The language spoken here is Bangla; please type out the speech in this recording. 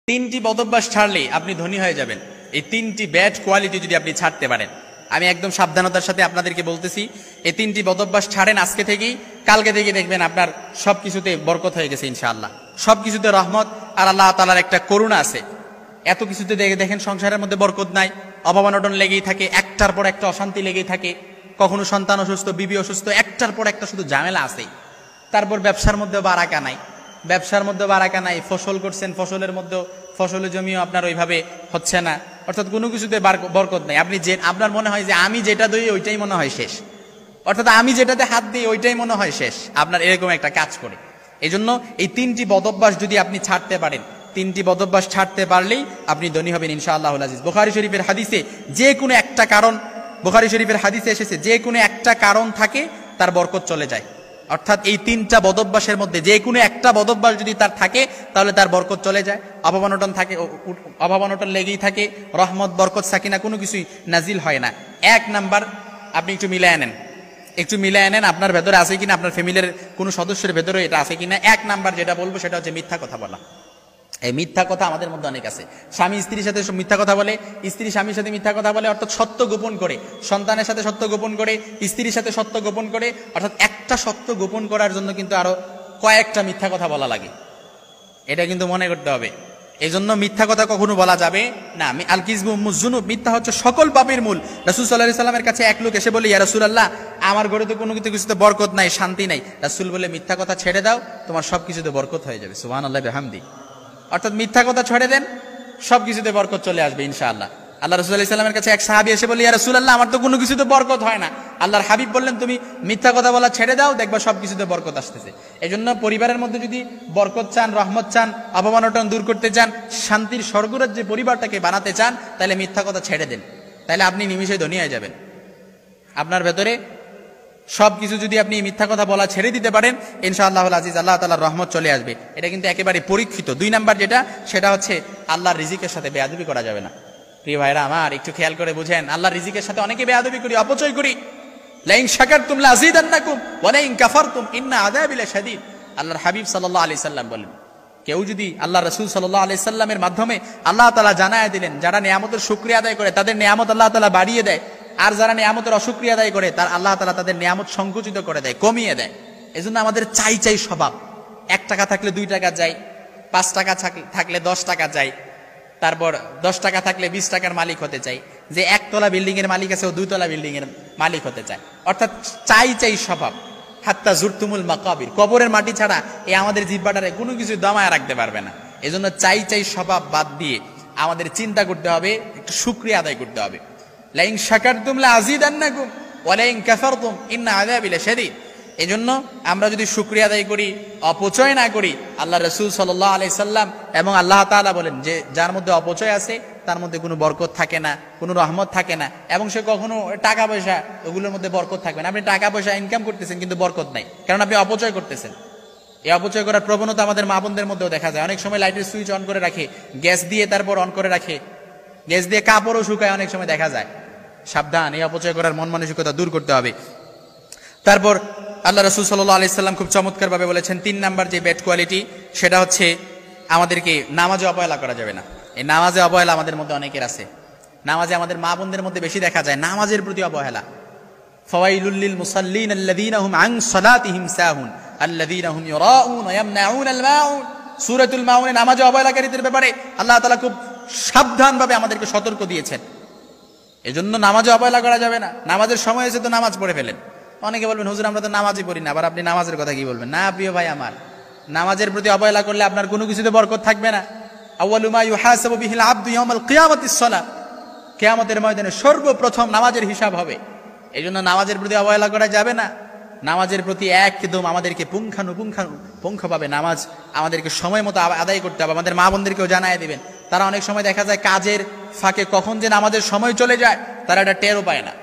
তিনটি বদভ্যাস ছাড়লেই আপনি ধনী হয়ে যাবেন। এই তিনটি ব্যাড কোয়ালিটি যদি আপনি ছাড়তে পারেন, আমি একদম সাবধানতার সাথে আপনাদেরকে বলতেছি, এই তিনটি বদভ্যাস ছাড়েন আজকে থেকেই, কালকে থেকে দেখবেন আপনার সবকিছুতে বরকত হয়ে গেছে ইনশাআল্লাহ। সবকিছুতে রহমত আর আল্লাহ তাআলার একটা করুণা আছে। এত কিছুতে দেখেন সংসারের মধ্যে বরকত নাই, অভাব অনটন লেগেই থাকে, একটার পর একটা অশান্তি লেগেই থাকে, কখনো সন্তান অসুস্থ, বিবি অসুস্থ, একটার পর একটা শুধু ঝামেলা আছেই। তারপর ব্যবসার মধ্যে বারাকা নাই, ব্যবসার মধ্যে বারাকা নাই, ফসল করছেন, ফসলের মধ্যে ফসলের জমিও আপনার ওইভাবে হচ্ছে না, অর্থাৎ কোনো কিছুতে বরকত নাই। আপনি যে আপনার মনে হয় যে আমি যেটা দিই ওইটাই মনে হয় শেষ, অর্থাৎ আমি যেটাতে হাত দিই ওইটাই মনে হয় শেষ, আপনার এরকম একটা কাজ করে। এই জন্য এই তিনটি বদভ্যাস যদি আপনি ছাড়তে পারেন, তিনটি বদভ্যাস ছাড়তে পারলেই আপনি ধনী হবেন ইনশাআল্লাহুল আজিজ। বুখারী শরীফের হাদিসে যে কোনো একটা কারণ, বুখারী শরীফের হাদিসে এসেছে যে কোনো একটা কারণ থাকে তার বরকত চলে যায়। অর্থাৎ এই তিনটা বদভ্যাসের মধ্যে যে কোনো একটা বদভ্যাস যদি তার থাকে তাহলে তার বরকত চলে যায়। অভাব অনটন থাকে, অভাব অনটন লেগেই থাকে, রহমত বরকত সাকিনা কোনো কিছুই নাজিল হয় না। এক নাম্বার, আপনি একটু মিলায় নেন, একটু মিলায় নেন আপনার ভেতরে আছে কিনা, আপনার ফ্যামিলির কোনো সদস্যের ভেতরে এটা আছে কিনা। এক নাম্বার যেটা বলবো সেটা হচ্ছে মিথ্যা কথা বলা। এই মিথ্যা কথা আমাদের মধ্যে অনেক আছে। স্বামী স্ত্রীর সাথে মিথ্যা কথা বলে, স্ত্রী স্বামীর সাথে মিথ্যা কথা বলে, অর্থাৎ সত্য গোপন করে, সন্তানের সাথে সত্য গোপন করে, স্ত্রীর সাথে সত্য গোপন করে, অর্থাৎ একটা সত্য গোপন করার জন্য কিন্তু আরো কয়েকটা মিথ্যা কথা বলা লাগে, এটা কিন্তু মনে করতে হবে। এই জন্য মিথ্যা কথা কখনো বলা যাবে না। আল কিযবু উম্মুজ যুনুব, মিথ্যা হচ্ছে সকল পাপের মূল। রাসূল সাল্লাল্লাহু আলাইহি সাল্লামের কাছে এক লোক এসে বলে, ইয়া রাসূলুল্লাহ, আমার ঘরে তো কোনো কিছুতে বরকত নাই, শান্তি নাই। রাসূল বলে, মিথ্যা কথা ছেড়ে দাও, তোমার সবকিছুতে বরকত হয়ে যাবে। সুবহানাল্লাহি ওয়া বিহামদি। অর্থাৎ মিথ্যা কথা ছেড়ে দেন, সবকিছুতে বরকত চলে আসবে ইনশাআল্লাহ। আল্লাহ রাসূল সাল্লাল্লাহু আলাইহি সাল্লামের কাছে এক সাহাবী এসে বলে, ইয়া রাসূলুল্লাহ, আমার তো কোনো কিছুতে বরকত হয় না। আল্লাহর হাবিব বললেন, তুমি মিথ্যা কথা বলা ছেড়ে দাও, দেখবা সবকিছুতে বরকত আসতেছে। এজন্য পরিবারের মধ্যে যদি বরকত চান, রহমত চান, অভাব অনটন দূর করতে চান, শান্তির স্বর্গরাজ্যে পরিবারটাকে বানাতে চান, তাহলে মিথ্যা কথা ছেড়ে দেন, তাহলে আপনি নিমিষে ধনী হয়ে যাবেন। আপনার ভেতরে সবকিছু যদি আপনি মিথ্যা কথা বলা ছেড়ে দিতে পারেন, ইনশাআল্লাহুল আজিজ আল্লাহ তাআলার রহমত চলে আসবে। এটা কিন্তু একেবারে পরীক্ষিত। দুই নাম্বার যেটা, সেটা হচ্ছে আল্লাহর রিজিকের সাথে বেয়াদবি করা যাবে না। প্রিয় ভাইরা আমার, একটু খেয়াল করে বুঝেন, আল্লাহর রিজিকের সাথে অনেকে বেয়াদবি করি, অপচয় করি। লাইন শাকারতুম লাযীদান্নাকুম ওয়া লাইন কাফারতুম ইন্না আযাবি লাশাদীদ। আল্লাহর হাবিব সাল্লাল্লাহু আলাইহি সাল্লাম বলেন, কেউ যদি আল্লাহ রাসূল সাল্লাল্লাহু আলাইহি সাল্লামের মাধ্যমে আল্লাহ তাআলা জানায় দিলেন, যারা নিয়ামতের শুকরিয়া আদায় করে তাদের নিয়ামত আল্লাহ তাআলা বাড়িয়ে দেয়, আর যারা নিয়ামতের অশুকরিয়া আদায় করে তার আল্লাহ তাআলা তাদের নিয়ামত সংকুচিত করে দেয়, কমিয়ে দেয়। এজন্য আমাদের চাই চাই স্বভাব। 1 টাকা থাকলে 2 টাকা যায়, 5 টাকা থাকলে 10 টাকা যায়, তারপর 10 টাকা থাকলে 20 টাকার মালিক হতে চাই। যে 1 তলা বিল্ডিং এর মালিক আছে ও 2 তলা বিল্ডিং এর মালিক হতে চায়। অর্থাৎ চাই চাই স্বভাব। হাত্তা জুরতুমুল মাকাবির, কবরের মাটি ছাড়া এই আমাদের জিহ্বাটারে কোনো কিছু দমায় রাখতে পারবে না। এজন্য চাই চাই স্বভাব বাদ দিয়ে আমাদের চিন্তা করতে হবে, একটু শুকরিয়া আদায় করতে হবে। লাইন শাকারতুম লাযীদান্নাকুম ওয়া লাইন কাফারতুম ইন্না আযাবি লাশাদীদ। এজন্য আমরা যদি শুকরিয়া আদায় করি, অপচয় না করি, আল্লাহ রাসূল সাল্লাল্লাহু আলাইহি সাল্লাম এবং আল্লাহ তাআলা বলেন যে যার মধ্যে অপচয় আছে তার মধ্যে কোনো বরকত থাকে না, কোনো রহমত থাকে না, এবং সে কখনো টাকা পয়সা ওগুলোর মধ্যে বরকত থাকবে না। আপনি টাকা পয়সা ইনকাম করতেছেন কিন্তু বরকত নাই, কারণ আপনি অপচয় করতেছেন। এই অপচয় করার প্রবণতা আমাদের মা বোনদের মধ্যেও দেখা যায়। অনেক সময় লাইটের সুইচ অন করে রাখে, গ্যাস দিয়ে তারপর অন করে রাখে, গ্যাস দিয়ে কাপড়ও শুকায়, অনেক সময় দেখা যায়। সাবধান, এই অপচয় করার মন মানসিকতা দূর করতে হবে। তারপর আল্লাহ রাসূল সাল্লাল্লাহু আলাইহি সাল্লাম খুব চমৎকার ভাবে বলেছেন, 3 নাম্বার যে ব্যাড কোয়ালিটি, সেটা হচ্ছে আমাদেরকে নামাজে অবহেলা করা যাবে না। এই নামাজে অবহেলা আমাদের মধ্যে অনেকের আছে। নামাজে আমাদের মা বোনদের মধ্যে বেশি দেখা যায় নামাজের প্রতি অবহেলা। ফাওয়াইলুল লিল মুসাল্লিন আল্লাযীনা হুম আন সালাতিহিম সাহুন আল্লাযীনা হুম ইউরাউন ওয়া ইয়ামনাউনাল মাউন। সূরাতুল মাউনে নামাজে অবহেলাকারীদের ব্যাপারে আল্লাহ তাআলা খুব সাবধানভাবে আমাদেরকে সতর্ক দিয়েছেন। এজন্য নামাজে অবহেলা করা যাবে না। নামাজের সময় এসে তো নামাজ পড়ে ফেলেন। অনেকে বলবেন, হুজুর আমরা তো নামাজই পড়ি না, আবার আপনি নামাজের কথা কি বলবেন? না প্রিয় ভাই আমার, নামাজের প্রতি অবহেলা করলে আপনার কোনো কিছুতে বরকত থাকবে না। আউয়ালু মা ইউহাসাবু বিহিল আবদু ইয়াউমাল কিয়ামাতিস সালাহ, কিয়ামতের ময়দানে সর্বপ্রথম নামাজের হিসাব হবে। এজন্য নামাজের প্রতি অবহেলা করা যাবে না। নামাজের প্রতি একদম আমাদেরকে পুঙ্খানুপুঙ্খভাবে নামাজ আমাদেরকে সময় মতো আদায় করতে হবে। আমাদের মা বোনদেরকেও জানায় দিবেন। তারা অনেক সময় দেখা যায় কাজের ফাঁকে কখন যে নামাজের সময় চলে যায় তারা এটা টেরও পায় না।